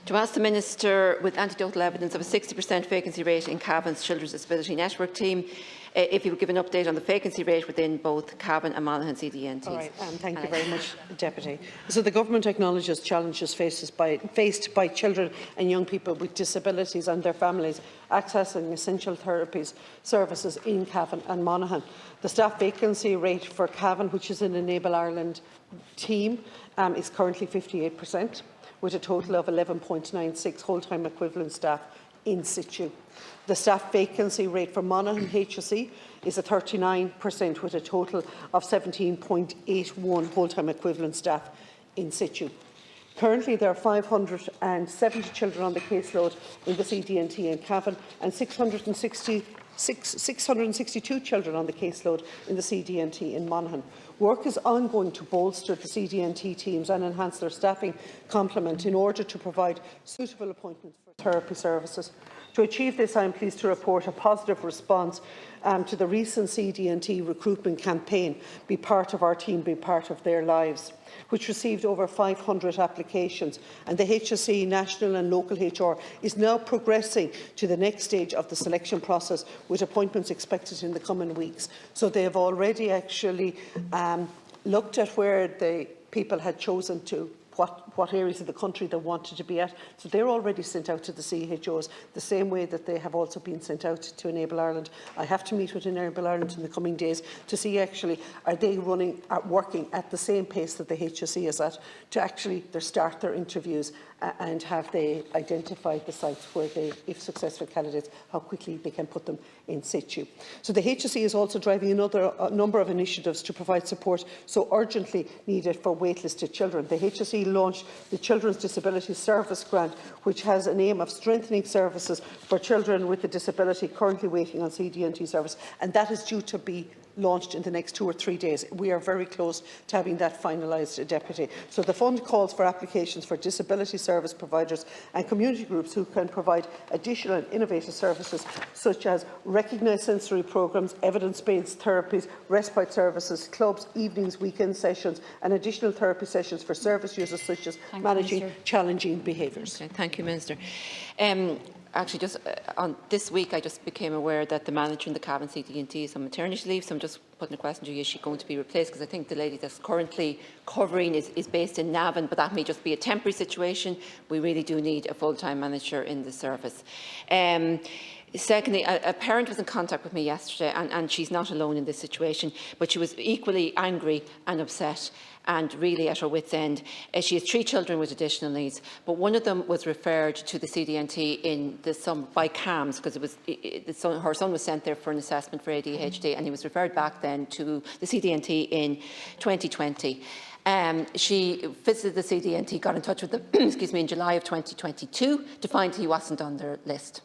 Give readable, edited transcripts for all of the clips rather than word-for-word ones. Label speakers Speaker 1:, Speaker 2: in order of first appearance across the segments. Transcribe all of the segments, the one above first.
Speaker 1: To ask the Minister, with anecdotal evidence of a 60% vacancy rate in Cavan's Children's Disability Network team, if you would give an update on the vacancy rate within both Cavan and Monaghan CDNTs.
Speaker 2: All right, thank you very much, Deputy. So the Government acknowledges challenges faced by children and young people with disabilities and their families accessing essential therapies services in Cavan and Monaghan. The staff vacancy rate for Cavan, which is an Enable Ireland team, is currently 58%, with a total of 11.96 whole-time equivalent staff in situ. The staff vacancy rate for Monaghan HSE is at 39%, with a total of 17.81 whole-time equivalent staff in situ. Currently, there are 570 children on the caseload in the CDNT in Cavan and 662 children on the caseload in the CDNT in Monaghan. Work is ongoing to bolster the CDNT teams and enhance their staffing complement in order to provide suitable appointments for therapy services. To achieve this, I am pleased to report a positive response to the recent CDNT recruitment campaign, Be Part of Our Team, Be Part of Their Lives, which received over 500 applications, and the HSE national and local HR is now progressing to the next stage of the selection process, with appointments expected in the coming weeks. So they have already actually looked at where the people had chosen to what areas of the country they wanted to be at. So they're already sent out to the CHOs, the same way that they have also been sent out to Enable Ireland. I have to meet with Enable Ireland in the coming days to see actually are they working at the same pace that the HSE is at, to actually start their interviews and have they identified the sites where they, if successful candidates, how quickly they can put them in situ. So the HSE is also driving a number of initiatives to provide support so urgently needed for waitlisted children. The HSE launched the Children's Disability Service Grant, which has an aim of strengthening services for children with a disability currently waiting on CDNT service, and that is due to be launched in the next 2 or 3 days. We are very close to having that finalised, Deputy. So the fund calls for applications for disability service providers and community groups who can provide additional and innovative services such as recognised sensory programmes, evidence-based therapies, respite services, clubs, evenings, weekend sessions and additional therapy sessions for service users such as managing challenging behaviours.
Speaker 1: Okay, thank you, Minister. Actually, just on this week, I just became aware that the manager in the Cavan CDNT is on maternity leave, so I'm just putting a question to you: is she going to be replaced? Because I think the lady that's currently covering is based in Navan, but that may just be a temporary situation. We really do need a full-time manager in the service. Secondly, a parent was in contact with me yesterday, and she's not alone in this situation, but she was equally angry and upset and really at her wit's end. She has 3 children with additional needs, but one of them was referred to the CDNT in the summer by CAMS, because her son was sent there for an assessment for ADHD, and he was referred back then to the CDNT in 2020. She visited the CDNT, got in touch with them in July of 2022 to find he wasn't on their list.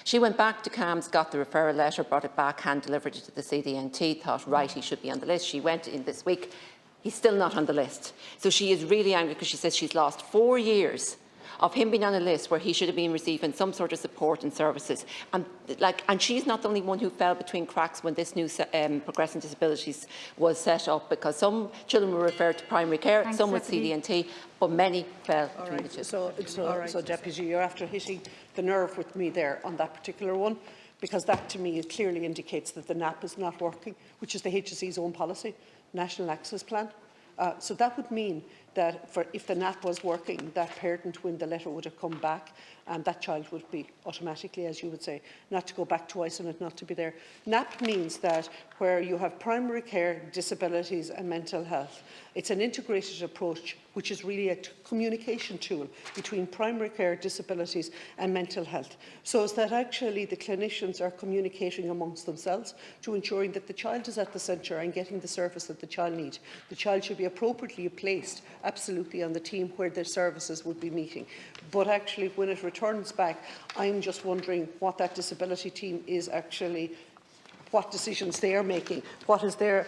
Speaker 1: She went back to CAMS, got the referral letter, brought it back, hand-delivered it to the CDNT, thought, right, he should be on the list. She went in this week. He's still not on the list. So she is really angry because she says she's lost 4 years of him being on a list where he should have been receiving some sort of support and services. And she's not the only one who fell between cracks when this new Progressing Disabilities was set up, because some children were referred to primary care, some with CDNT, but many fell between the two.
Speaker 2: So, Deputy, you're after hitting the nerve with me there on that particular one, because that to me clearly indicates that the NAP is not working, which is the HSE's own policy, National Access Plan. So that would mean that if the NAP was working, that parent, when the letter would have come back, and that child would be automatically, as you would say, not to go back twice and it not to be there. NAP means that where you have primary care, disabilities and mental health, it's an integrated approach, which is really a communication tool between primary care, disabilities and mental health, so as that actually the clinicians are communicating amongst themselves to ensuring that the child is at the centre and getting the service that the child needs. The child should be appropriately placed absolutely on the team where their services would be meeting. But actually, when it returns back, I'm just wondering what that disability team is actually, what decisions they are making. What is their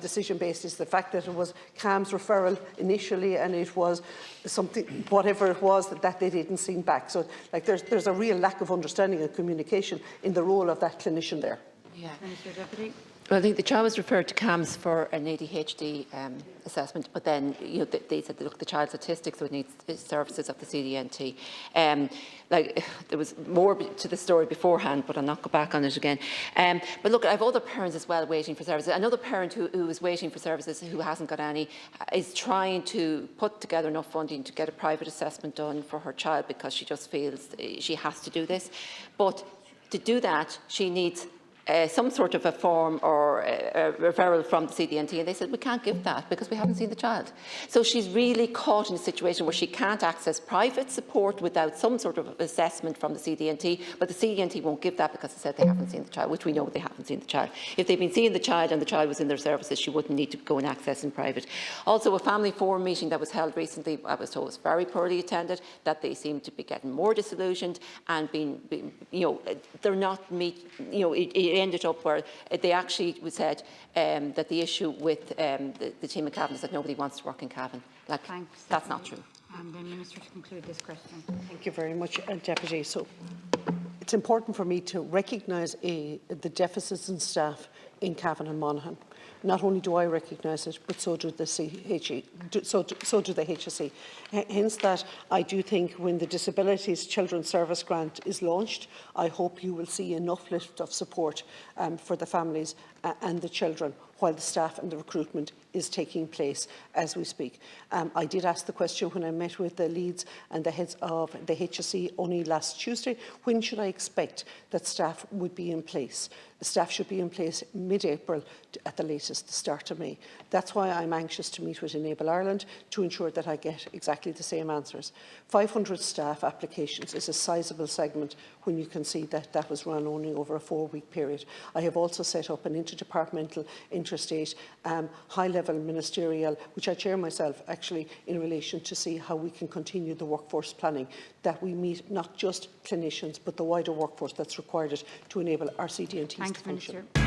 Speaker 2: decision based? Is the fact that it was CAM's referral initially and it was something, whatever it was, that they didn't see back. So there's a real lack of understanding and communication in the role of that clinician there.
Speaker 1: Yeah.
Speaker 3: Minister Deputy.
Speaker 1: Well, I think the child was referred to CAMS for an ADHD assessment, but then they said, look, the child's autistic, so it needs services of the CDNT. There was more to the story beforehand, but I'll not go back on it again. But look, I have other parents as well waiting for services. Another parent who is waiting for services, who hasn't got any, is trying to put together enough funding to get a private assessment done for her child because she just feels she has to do this. But to do that, she needs some sort of a form or a referral from the CDNT, and they said we can't give that because we haven't seen the child. So she's really caught in a situation where she can't access private support without some sort of assessment from the CDNT, but the CDNT won't give that because they said they haven't seen the child, which we know they haven't seen the child. If they'd been seeing the child and the child was in their services, she wouldn't need to go and access in private. Also, a family forum meeting that was held recently, I was told was very poorly attended, that they seem to be getting more disillusioned and they're not it ended up where they actually said that the issue with the team in Cavan is that nobody wants to work in Cavan.
Speaker 3: Thanks.
Speaker 1: That's not true.
Speaker 3: And the Minister to conclude this question.
Speaker 2: Thank you very much, Deputy. So it's important for me to recognise the deficits in staff in Cavan and Monaghan. Not only do I recognise it, but so do the CHE, so do the HSE. Hence that I do think when the Disabilities Children's Service Grant is launched, I hope you will see an uplift of support for the families and the children, while the staff and the recruitment is taking place as we speak. I did ask the question when I met with the leads and the heads of the HSE only last Tuesday, when should I expect that staff would be in place? The staff should be in place mid-April at the latest, the start of May. That's why I'm anxious to meet with Enable Ireland to ensure that I get exactly the same answers. 500 staff applications is a sizable segment when you can see that that was run only over a 4-week period. I have also set up an interdepartmental, interstate, high-level ministerial, which I chair myself actually, in relation to see how we can continue the workforce planning, that we meet not just clinicians but the wider workforce that's required to enable our CDNTs to function.
Speaker 3: Minister.